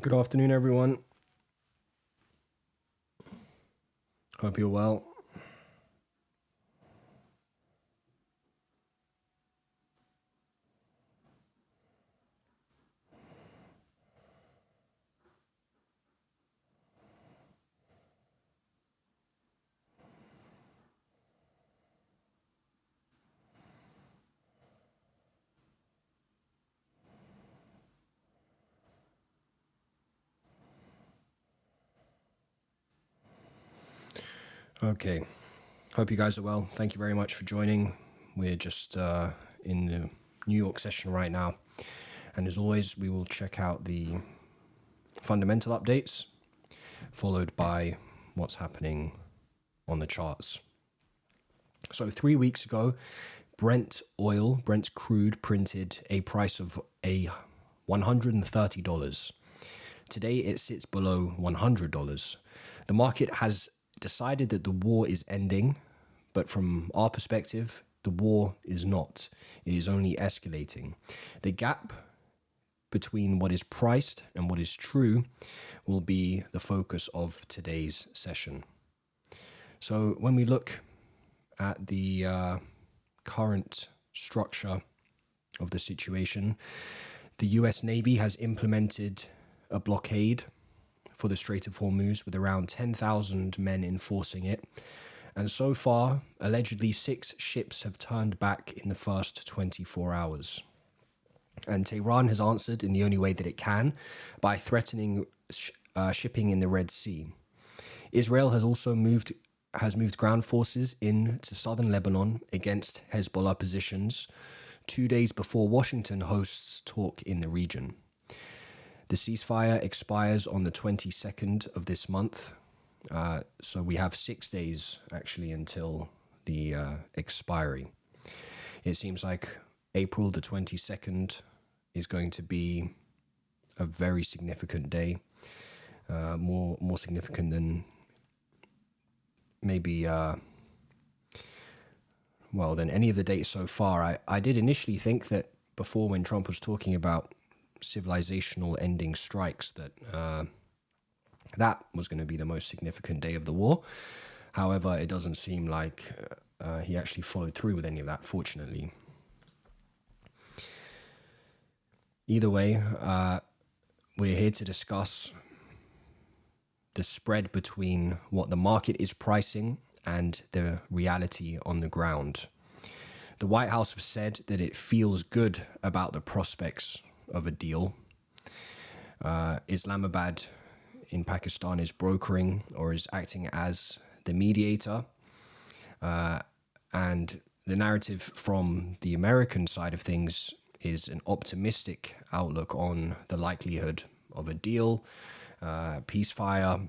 Good afternoon, everyone. Hope you're well. Okay. Hope you guys are well. Thank you very much for joining. We're just in the New York session right now. And as always, we will check out the fundamental updates, followed by what's happening on the charts. So 3 weeks ago, Brent's crude, printed a price of $130. Today, it sits below $100. The market has decided that the war is ending, but from our perspective, the war is not. It is only escalating. The gap between what is priced and what is true will be the focus of today's session. So when we look at the current structure of the situation, the US Navy has implemented a blockade for the Strait of Hormuz with around 10,000 men enforcing it. And so far, allegedly 6 ships have turned back in the first 24 hours. And Tehran has answered in the only way that it can, by threatening shipping in the Red Sea. Israel has also moved ground forces into southern Lebanon against Hezbollah positions 2 days before Washington hosts talk in the region. The ceasefire expires on the 22nd of this month, so we have 6 days actually until the expiry. It seems like April the 22nd is going to be a very significant day, more significant than maybe than any of the dates so far. I did initially think that before, when Trump was talking about civilizational ending strikes, that that was going to be the most significant day of the war. However, it doesn't seem like he actually followed through with any of that, fortunately. Either way, we're here to discuss the spread between what the market is pricing and the reality on the ground. The White House have said that it feels good about the prospects of a deal. Islamabad in Pakistan is brokering or is acting as the mediator. And the narrative from the American side of things is an optimistic outlook on the likelihood of a deal, ceasefire,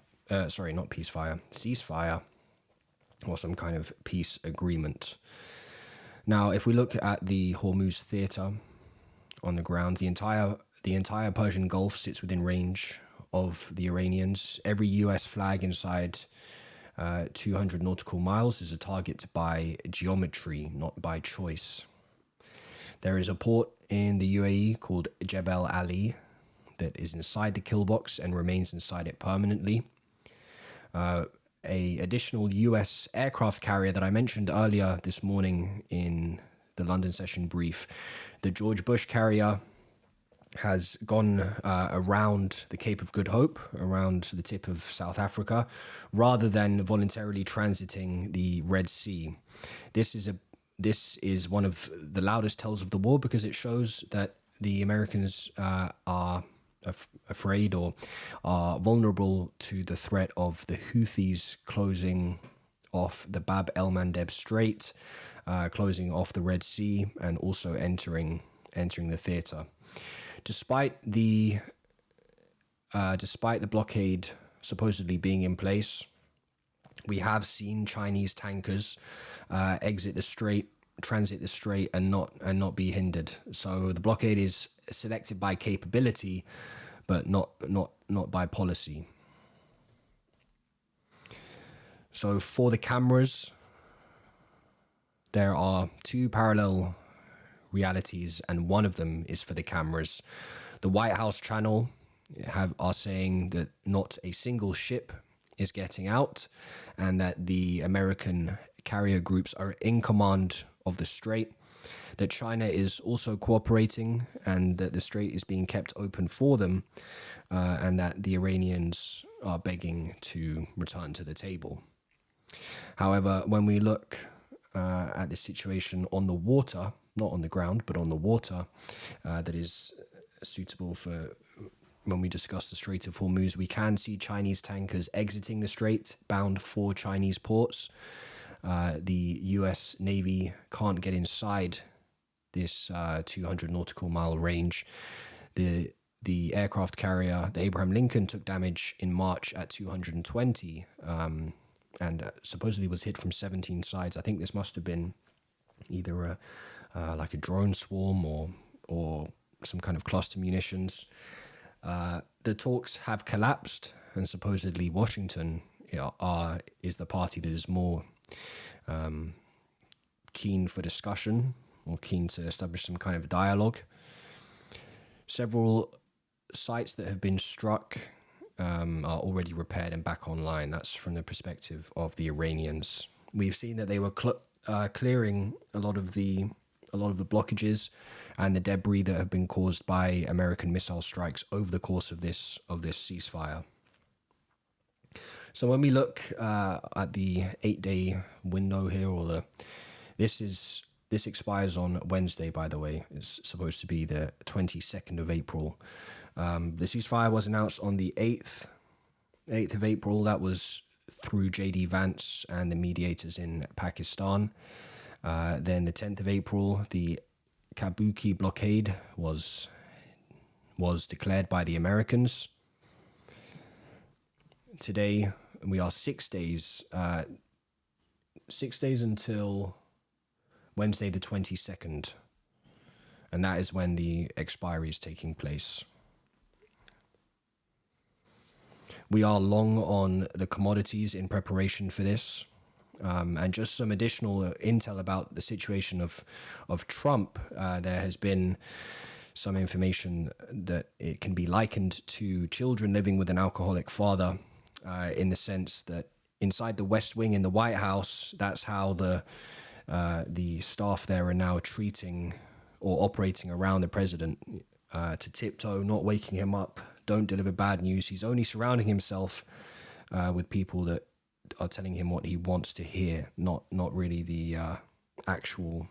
or some kind of peace agreement. Now, if we look at the Hormuz theater on the ground, the entire Persian Gulf sits within range of the Iranians. Every US flag inside 200 nautical miles is a target by geometry, not by choice. There is a port in the UAE called Jebel Ali that is inside the kill box and remains inside it permanently. A additional US aircraft carrier that I mentioned earlier this morning in the London session brief, the George Bush carrier, has gone around the Cape of Good Hope, around the tip of South Africa, rather than voluntarily transiting the Red Sea. This is one of the loudest tells of the war, because it shows that the Americans are afraid or are vulnerable to the threat of the Houthis closing off the Bab el-Mandeb Strait, closing off the Red Sea, and also entering the theater. Despite the blockade supposedly being in place, we have seen Chinese tankers exit the strait, transit the strait, and not be hindered. So the blockade is selected by capability, but not by policy. So for the cameras, there are 2 parallel realities, and one of them is for the cameras. The White House channel are saying that not a single ship is getting out, and that the American carrier groups are in command of the strait, that China is also cooperating, and that the strait is being kept open for them, and that the Iranians are begging to return to the table. However, when we look at the situation on the water, not on the ground, but on the water, that is suitable for when we discuss the Strait of Hormuz, we can see Chinese tankers exiting the strait bound for Chinese ports. The US Navy can't get inside this 200 nautical mile range. The aircraft carrier, the Abraham Lincoln, took damage in March at 220, and supposedly was hit from 17 sides. I think this must have been either like a drone swarm or some kind of cluster munitions. The talks have collapsed, and supposedly Washington is the party that is more keen for discussion or keen to establish some kind of dialogue. Several sites that have been struck are already repaired and back online. That's from the perspective of the Iranians. We've seen that they were clearing a lot of the blockages and the debris that have been caused by American missile strikes over the course of this ceasefire. So when we look at the 8-day window here, this expires on Wednesday, by the way. It's supposed to be the 22nd of April. The ceasefire was announced on the 8th of April. That was through J.D. Vance and the mediators in Pakistan. Then the 10th of April, the Kabuki blockade was declared by the Americans. Today, we are 6 days until Wednesday the 22nd, and that is when the expiry is taking place. We are long on the commodities in preparation for this. And just some additional intel about the situation of Trump. There has been some information that it can be likened to children living with an alcoholic father, in the sense that inside the West Wing in the White House, that's how the staff there are now treating or operating around the president, to tiptoe, not waking him up, don't deliver bad news. He's only surrounding himself with people that are telling him what he wants to hear, not really the actual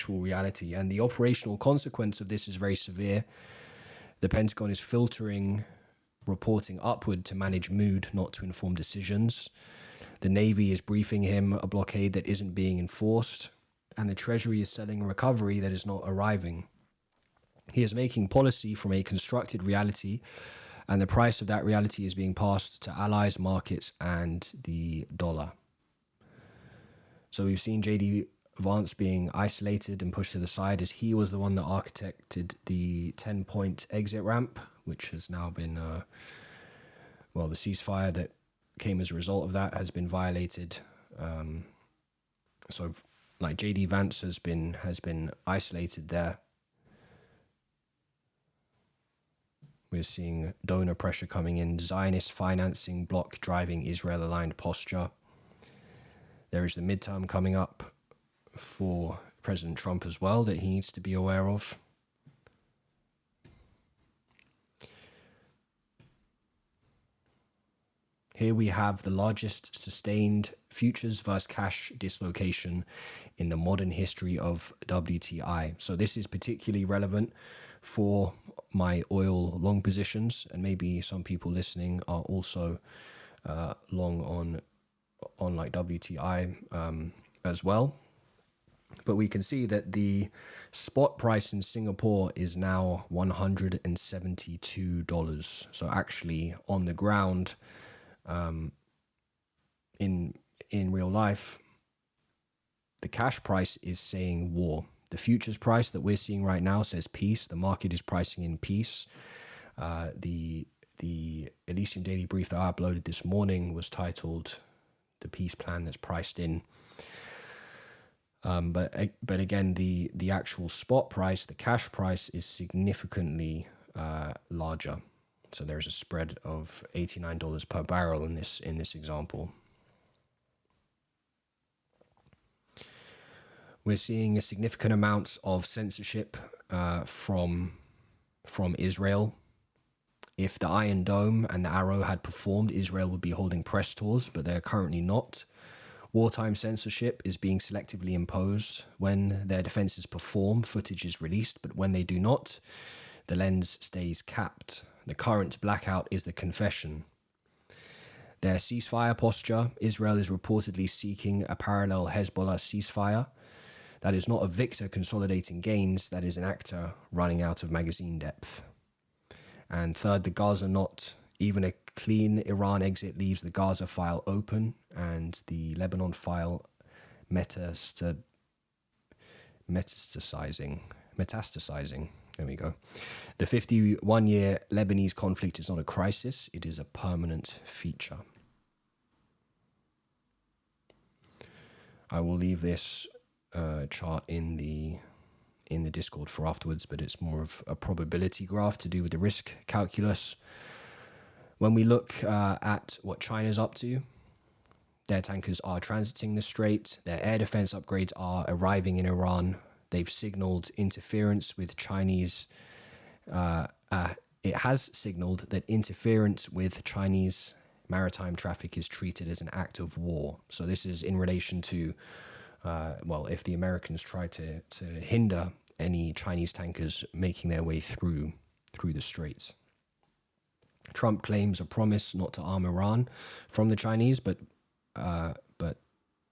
reality. And the operational consequence of this is very severe. The Pentagon is filtering reporting upward to manage mood, not to inform decisions. The Navy is briefing him a blockade that isn't being enforced, and the Treasury is selling a recovery that is not arriving. He is making policy from a constructed reality, and the price of that reality is being passed to allies, markets, and the dollar. So we've seen J.D. Vance being isolated and pushed to the side, as he was the one that architected the 10-point exit ramp, which has now been, the ceasefire that came as a result of that has been violated. So like J.D. Vance has been isolated there. We're seeing donor pressure coming in, Zionist financing bloc driving Israel-aligned posture. There is the midterm coming up for President Trump as well that he needs to be aware of. Here we have the largest sustained futures versus cash dislocation in the modern history of WTI. So this is particularly relevant for my oil long positions, and maybe some people listening are also long on like WTI as well. But we can see that the spot price in Singapore is now $172. So actually on the ground, in real life, the cash price is saying war. The futures price that we're seeing right now says peace. The market is pricing in peace. The Elysium Daily Brief that I uploaded this morning was titled "The Peace Plan That's Priced In." But again, the actual spot price, the cash price, is significantly larger. So there's a spread of $89 per barrel in this example. We're seeing a significant amount of censorship from Israel. If the Iron Dome and the Arrow had performed, Israel would be holding press tours, but they're currently not. Wartime censorship is being selectively imposed. When their defenses perform, footage is released, but when they do not, the lens stays capped. The current blackout is the confession. Their ceasefire posture, Israel is reportedly seeking a parallel Hezbollah ceasefire. That is not a victor consolidating gains, that is an actor running out of magazine depth. And third, the Gaza knot. Even a clean Iran exit leaves the Gaza file open and the Lebanon file metastasizing. There we go. The 51-year Lebanese conflict is not a crisis, it is a permanent feature. I will leave this chart in the Discord for afterwards, but it's more of a probability graph to do with the risk calculus. When we look at what China's up to, their tankers are transiting the strait, their air defense upgrades are arriving in Iran. They've signaled interference with Chinese, it has signaled that interference with Chinese maritime traffic is treated as an act of war. So this is in relation to, if the Americans try to hinder any Chinese tankers making their way through the straits. Trump claims a promise not to arm Iran from the Chinese, but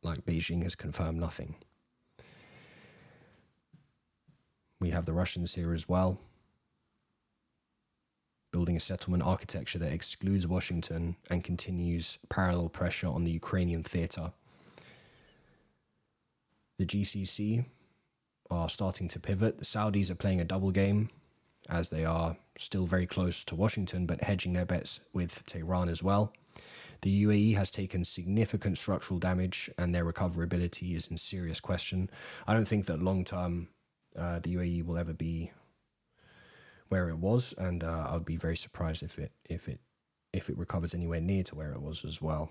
like Beijing has confirmed nothing. We have the Russians here as well, building a settlement architecture that excludes Washington and continues parallel pressure on the Ukrainian theater. The GCC are starting to pivot. The Saudis are playing a double game, as they are still very close to Washington, but hedging their bets with Tehran as well. The UAE has taken significant structural damage, and their recoverability is in serious question. I don't think that long-term the UAE will ever be where it was, and I'd be very surprised if it recovers anywhere near to where it was as well.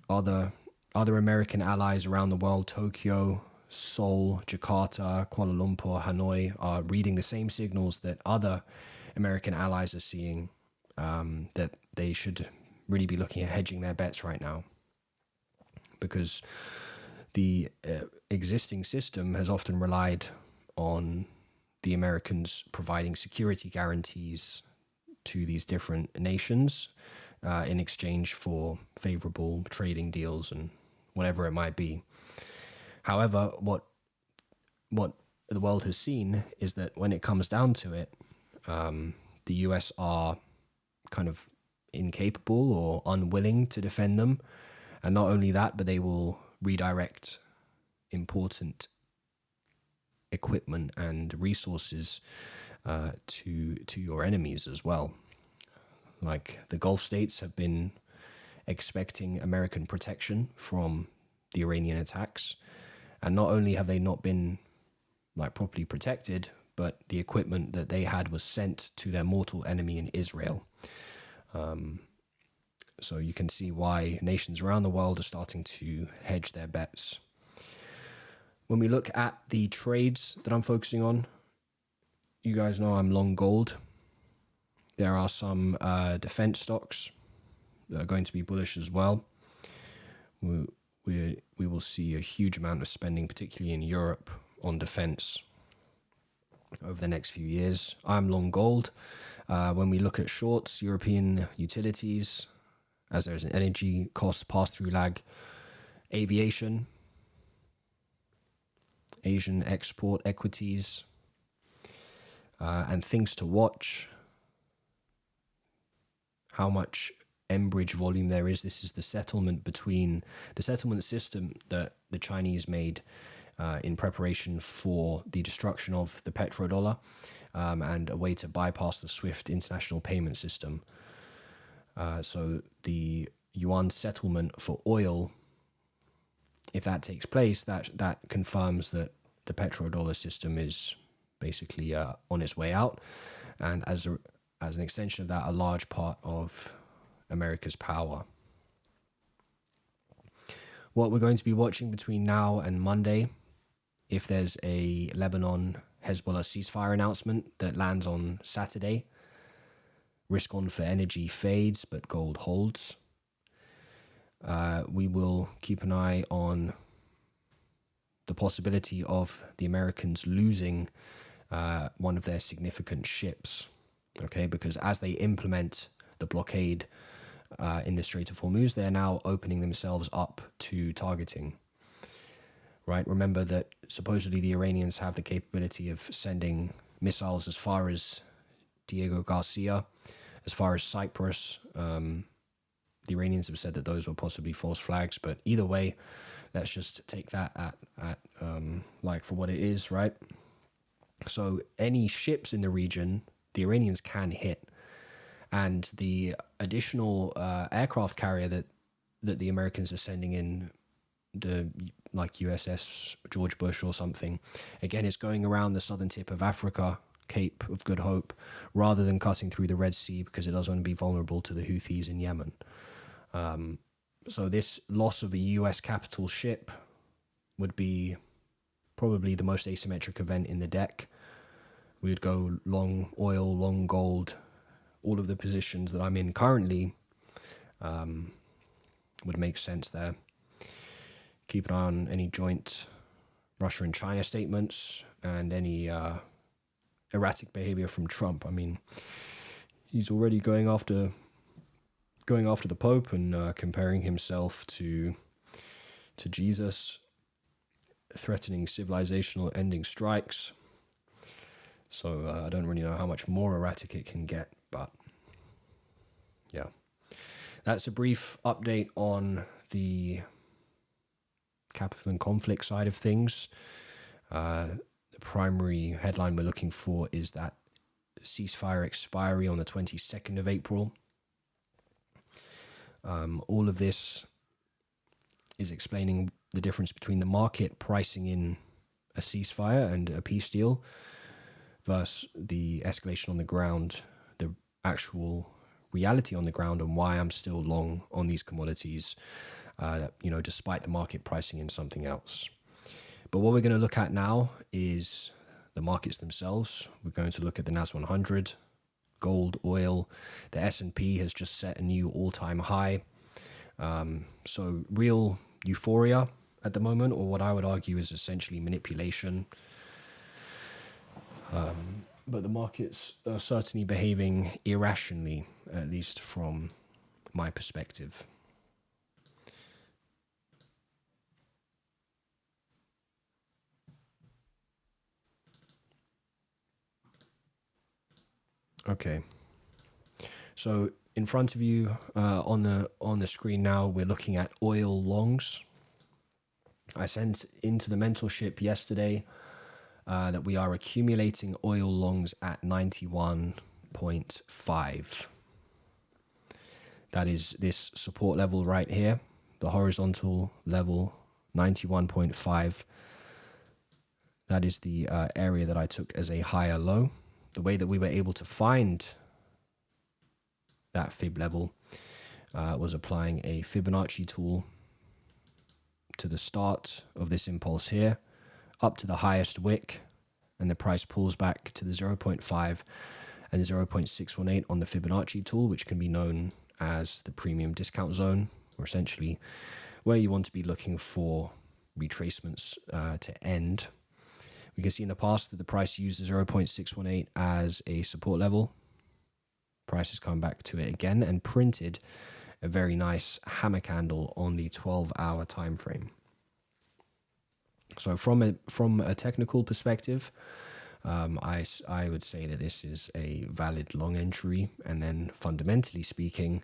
Other American allies around the world, Tokyo, Seoul, Jakarta, Kuala Lumpur, Hanoi, are reading the same signals that other American allies are seeing, that they should really be looking at hedging their bets right now, because the existing system has often relied on the Americans providing security guarantees to these different nations in exchange for favorable trading deals and whatever it might be. However, what the world has seen is that when it comes down to it, the US are kind of incapable or unwilling to defend them. And not only that, but they will redirect important equipment and resources to your enemies as well. Like the Gulf states have been expecting American protection from the Iranian attacks, and not only have they not been like properly protected, but the equipment that they had was sent to their mortal enemy in Israel. So you can see why nations around the world are starting to hedge their bets. When we look at the trades that I'm focusing on, you guys know I'm long gold. There are some defense stocks that are going to be bullish as well. We will see a huge amount of spending, particularly in Europe, on defense over the next few years. I'm long gold. When we look at shorts, European utilities, as there's an energy cost pass-through lag, aviation, Asian export equities, and things to watch. How much Enbridge volume there is. This is the settlement system that the Chinese made in preparation for the destruction of the petrodollar, and a way to bypass the SWIFT international payment system. So the yuan settlement for oil, if that takes place, that confirms that the petrodollar system is basically on its way out. and as an extension of that, a large part of America's power. What we're going to be watching between now and Monday, if there's a Lebanon Hezbollah ceasefire announcement that lands on Saturday, risk on for energy fades, but gold holds. We will keep an eye on the possibility of the Americans losing one of their significant ships, okay? Because as they implement the blockade in the Strait of Hormuz, they're now opening themselves up to targeting, right? Remember that supposedly the Iranians have the capability of sending missiles as far as Diego Garcia, as far as Cyprus. The Iranians have said that those were possibly false flags, but either way, let's just take that at like for what it is, right? So any ships in the region, the Iranians can hit, and the additional aircraft carrier that the Americans are sending in, the like USS George Bush or something, again, it's going around the southern tip of Africa, Cape of Good Hope, rather than cutting through the Red Sea, because it doesn't want to be vulnerable to the Houthis in Yemen. So this loss of a US capital ship would be probably the most asymmetric event in the deck. We would go long oil, long gold. All of the positions that I'm in currently would make sense there. Keep an eye on any joint Russia and China statements and any erratic behavior from Trump. I mean, he's already going after the Pope and comparing himself to Jesus, threatening civilizational ending strikes. So I don't really know how much more erratic it can get, but yeah. That's a brief update on the capital and conflict side of things. The primary headline we're looking for is that ceasefire expiry on the 22nd of April. All of this is explaining the difference between the market pricing in a ceasefire and a peace deal versus the escalation on the ground, the actual reality on the ground, and why I'm still long on these commodities, despite the market pricing in something else. But what we're going to look at now is the markets themselves. We're going to look at the NAS100, gold, oil. The S&P has just set a new all-time high. So real euphoria at the moment, or what I would argue is essentially manipulation. But the markets are certainly behaving irrationally, at least from my perspective. Okay. So in front of you on the screen now, we're looking at oil longs. I sent into the mentorship yesterday that we are accumulating oil longs at 91.5. That is this support level right here, the horizontal level, 91.5. That is the area that I took as a higher low. The way that we were able to find that fib level was applying a Fibonacci tool to the start of this impulse here, up to the highest wick, and the price pulls back to the 0.5 and 0.618 on the Fibonacci tool, which can be known as the premium discount zone, or essentially where you want to be looking for retracements to end. We can see in the past that the price used the 0.618 as a support level. Price has come back to it again and printed a very nice hammer candle on the 12-hour time frame. So from a technical perspective, I would say that this is a valid long entry. And then fundamentally speaking,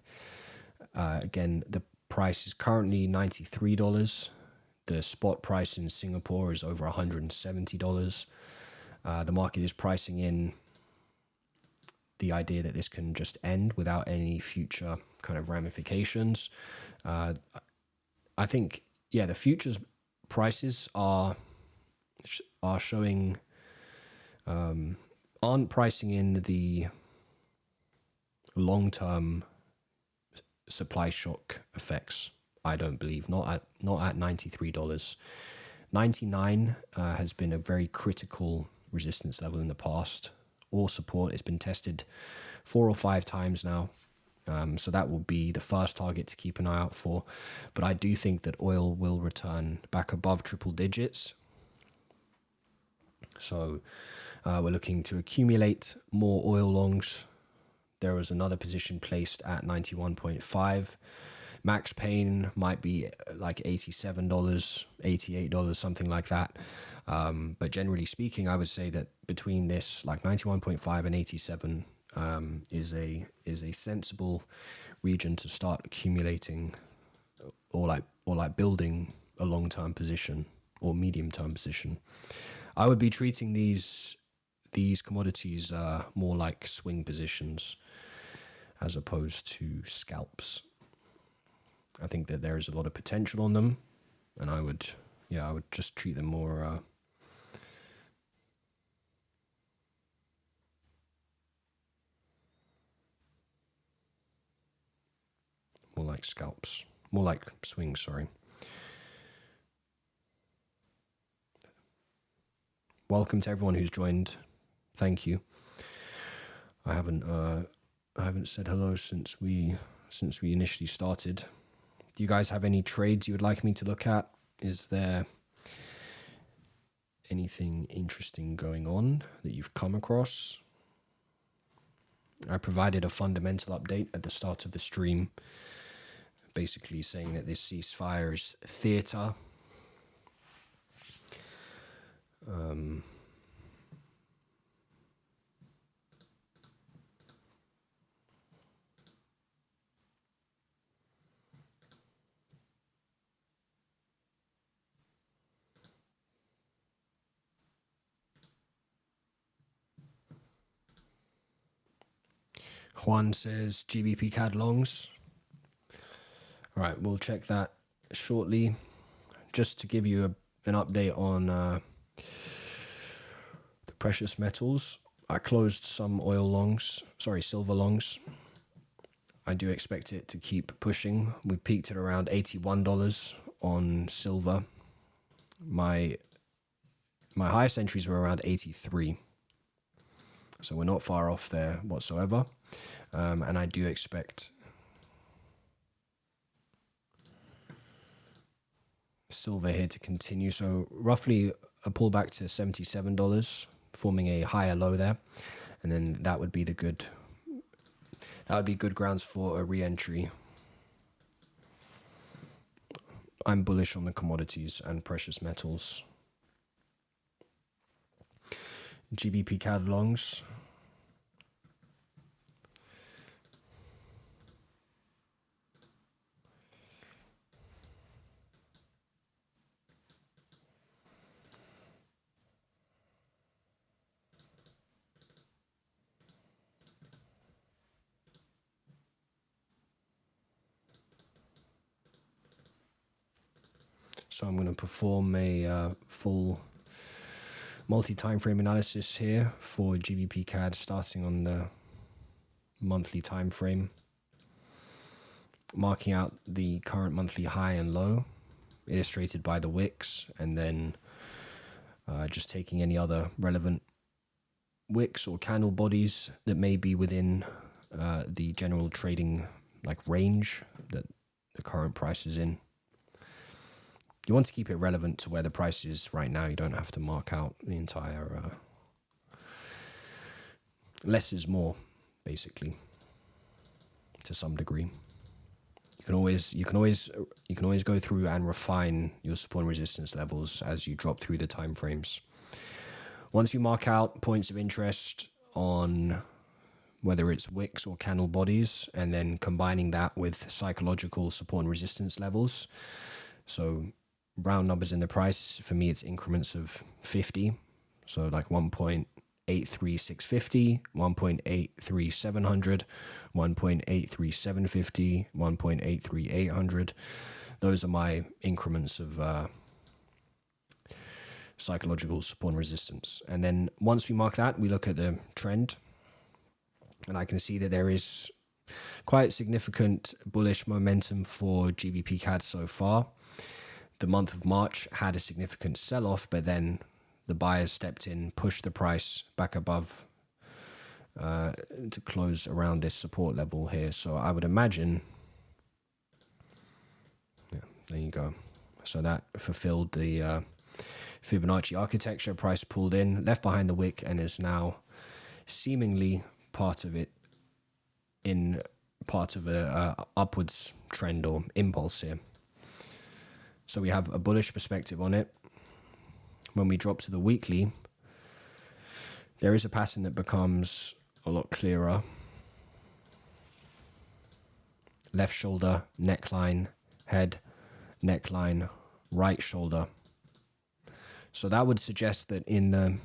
again, the price is currently $93. The spot price in Singapore is over $170. The market is pricing in the idea that this can just end without any future kind of ramifications. I think, yeah, the futures prices are showing aren't pricing in the long-term supply shock effects. I don't believe, not at $93. 99 has been a very critical resistance level in the past, or support. It's been tested 4 or 5 times now. So that will be the first target to keep an eye out for. But I do think that oil will return back above triple digits. So we're looking to accumulate more oil longs. There was another position placed at 91.5. Max pain might be like $87, $88, something like that. But generally speaking, I would say that between this, like 91.5 and 87, is a sensible region to start accumulating, or like building a long-term position or medium-term position. I would be treating these commodities more like swing positions as opposed to scalps. I think that there is a lot of potential on them, and I would just treat them more more like scalps, more like swings, sorry. Welcome to everyone who's joined. Thank you. I haven't said hello since we initially started. Do you guys have any trades you would like me to look at? Is there anything interesting going on that you've come across? I provided a fundamental update at the start of the stream, basically saying that this ceasefire is theater. Juan says GBP CAD longs. All right, we'll check that shortly. Just to give you an update on the precious metals, I closed some silver longs. I do expect it to keep pushing. We peaked at around $81 on silver. My highest entries were around 83. So we're not far off there whatsoever. And I do expect silver here to continue. So roughly a pullback to $77, forming a higher low there. And then that would be good grounds for a re-entry. I'm bullish on the commodities and precious metals. GBP CAD longs. So I'm going to perform a full multi-time frame analysis here for GBP CAD, starting on the monthly time frame, marking out the current monthly high and low, illustrated by the wicks, and then just taking any other relevant wicks or candle bodies that may be within the general trading range that the current price is in. You want to keep it relevant to where the price is right now. You don't have to mark out the entire less is more, basically, to some degree. You can always go through and refine your support and resistance levels as you drop through the time frames. Once you mark out points of interest on whether it's wicks or candle bodies, and then combining that with psychological support and resistance levels, so round numbers in the price, for me it's increments of 50, so like 1.83650, 1.83700, 1.83750, 1.83800. Those are my increments of psychological support and resistance. And then once we mark that, we look at the trend, and I can see that there is quite significant bullish momentum for GBP CAD so far. The month of March had a significant sell-off, but then the buyers stepped in, pushed the price back above to close around this support level here. So I would imagine, yeah, there you go. So that fulfilled the Fibonacci architecture. Price pulled in, left behind the wick, and is now seemingly part of it, in part of a upwards trend or impulse here. So we have a bullish perspective on it. When we drop to the weekly, there is a pattern that becomes a lot clearer. Left shoulder, neckline, head, neckline, right shoulder. So that would suggest that in the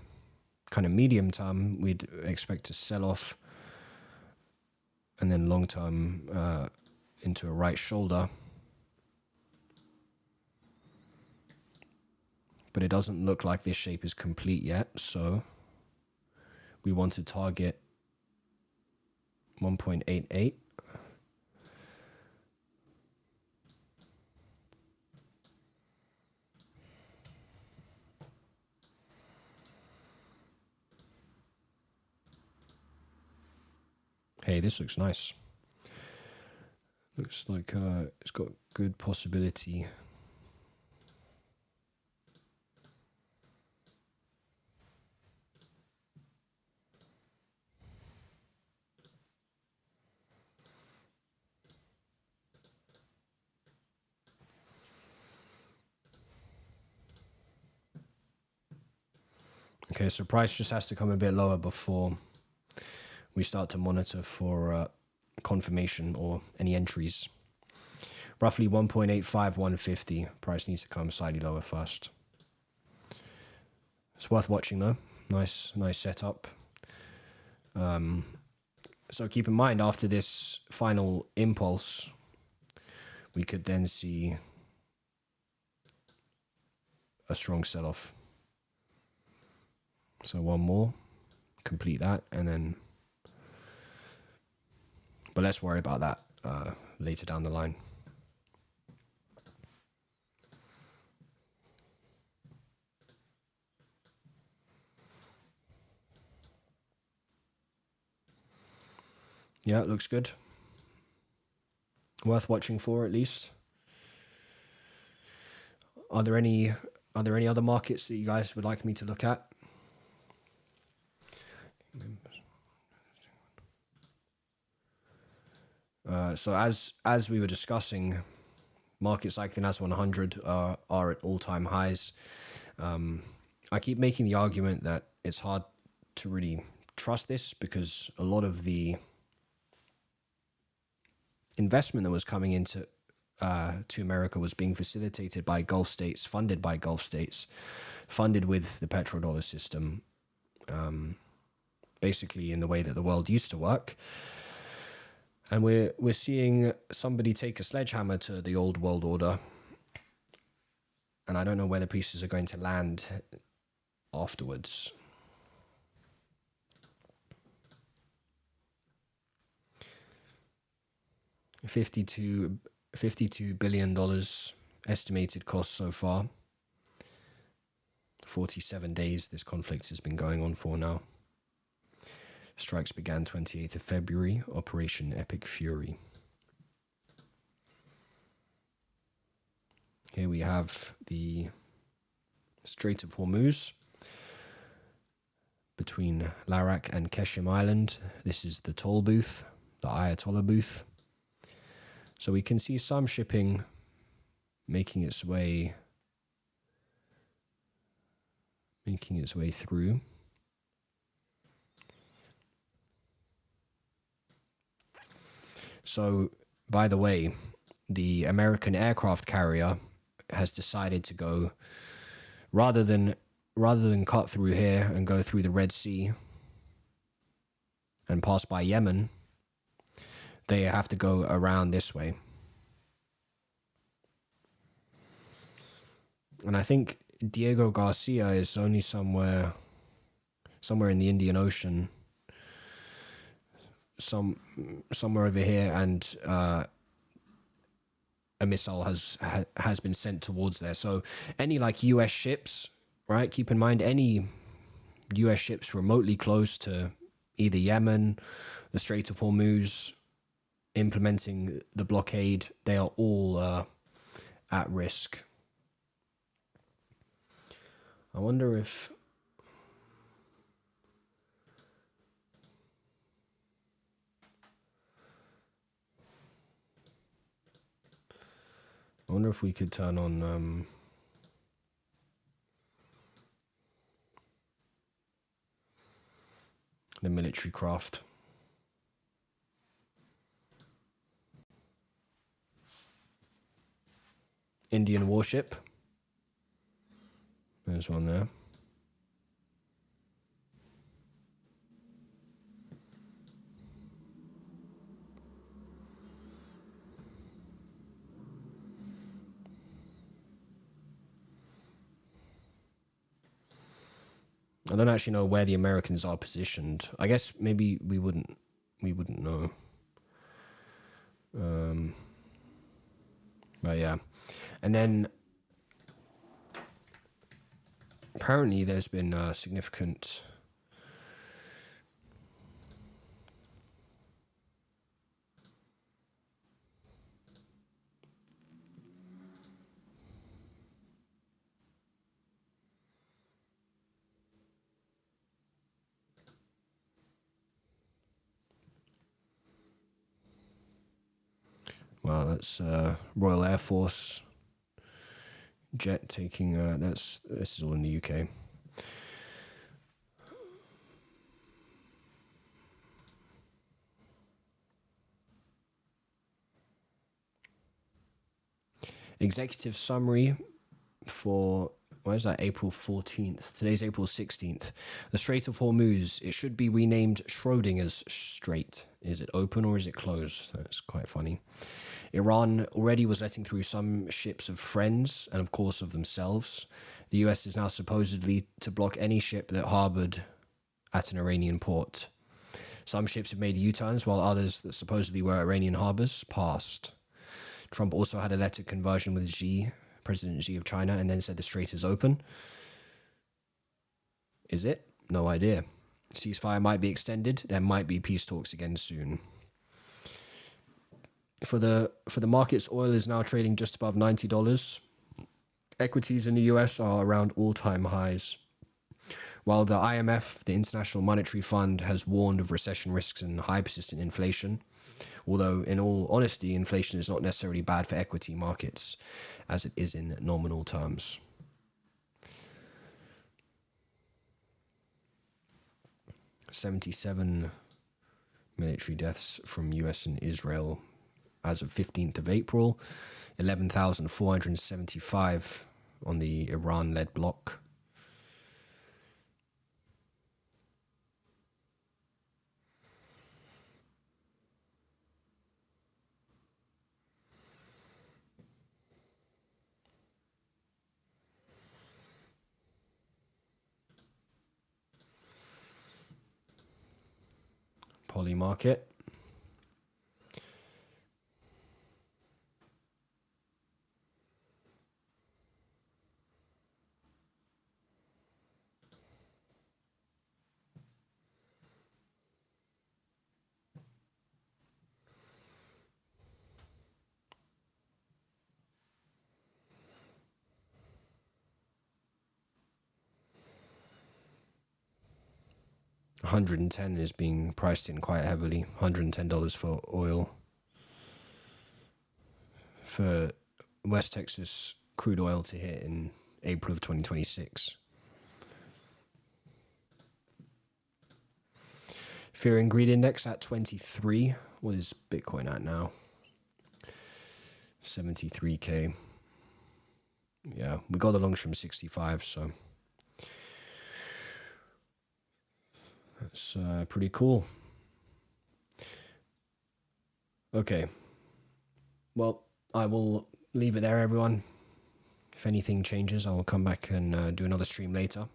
kind of medium term, we'd expect to sell off, and then long term into a right shoulder. But it doesn't look like this shape is complete yet, so we want to target 1.88. Hey, this looks nice. Looks like it's got good possibility. Okay, so price just has to come a bit lower before we start to monitor for confirmation or any entries. Roughly 1.85, 150. Price needs to come slightly lower first. It's worth watching though. Nice setup. So keep in mind, after this final impulse, we could then see a strong sell-off. So one more, complete that, and then, but let's worry about that later down the line. Yeah, it looks good. Worth watching for, at least. Are there any other markets that you guys would like me to look at? So as we were discussing, markets like the NAS100 are at all-time highs. I keep making the argument that it's hard to really trust this because a lot of the investment that was coming into to America was being facilitated by Gulf states, funded by Gulf states, funded with the petrodollar system, basically in the way that the world used to work. And we're seeing somebody take a sledgehammer to the old world order, and I don't know where the pieces are going to land afterwards. $52 billion estimated cost so far. 47 days this conflict has been going on for now. Strikes began 28th of February, Operation Epic Fury. Here we have the Strait of Hormuz between Larak and Keshim Island. This is the toll booth, the Ayatollah booth. So we can see some shipping making its way through. So, by the way, the American aircraft carrier has decided to go, rather than cut through here and go through the Red Sea and pass by Yemen, they have to go around this way. And I think Diego Garcia is only somewhere in the Indian Ocean, somewhere over here, and a missile has been sent towards there. So any like U.S. ships, right? Keep in mind any U.S. ships remotely close to either Yemen, the Strait of Hormuz, implementing the blockade, they are all at risk. I wonder if we could turn on the military craft. Indian warship. There's one there. I don't actually know where the Americans are positioned. I guess maybe we wouldn't know. But yeah. And then apparently there's been significant Wow, that's Royal Air Force jet taking. This is all in the UK. Executive summary for, where is that? April 14th. Today's April 16th. The Strait of Hormuz, it should be renamed Schrodinger's Strait. Is it open or is it closed? That's quite funny. Iran already was letting through some ships of friends and, of course, of themselves. The US is now supposedly to block any ship that harbored at an Iranian port. Some ships have made U-turns, while others that supposedly were Iranian harbors passed. Trump also had a letter conversion with President Xi of China, and then said the strait is open. Is it? No idea. Ceasefire might be extended. There might be peace talks again soon. For the markets, oil is now trading just above $90. Equities in the US are around all-time highs. While the IMF, the International Monetary Fund, has warned of recession risks and high persistent inflation, although in all honesty, inflation is not necessarily bad for equity markets, as it is in nominal terms. $77 military deaths from US and Israel as of 15th of April, 11,475 on the Iran-led bloc. Poly market. $110 is being priced in quite heavily. $110 for oil. For West Texas crude oil to hit in April of 2026. Fear and Greed Index at 23. What is Bitcoin at now? 73K. Yeah, we got the longs from 65, so that's pretty cool. Okay. Well, I will leave it there, everyone. If anything changes, I'll come back and do another stream later.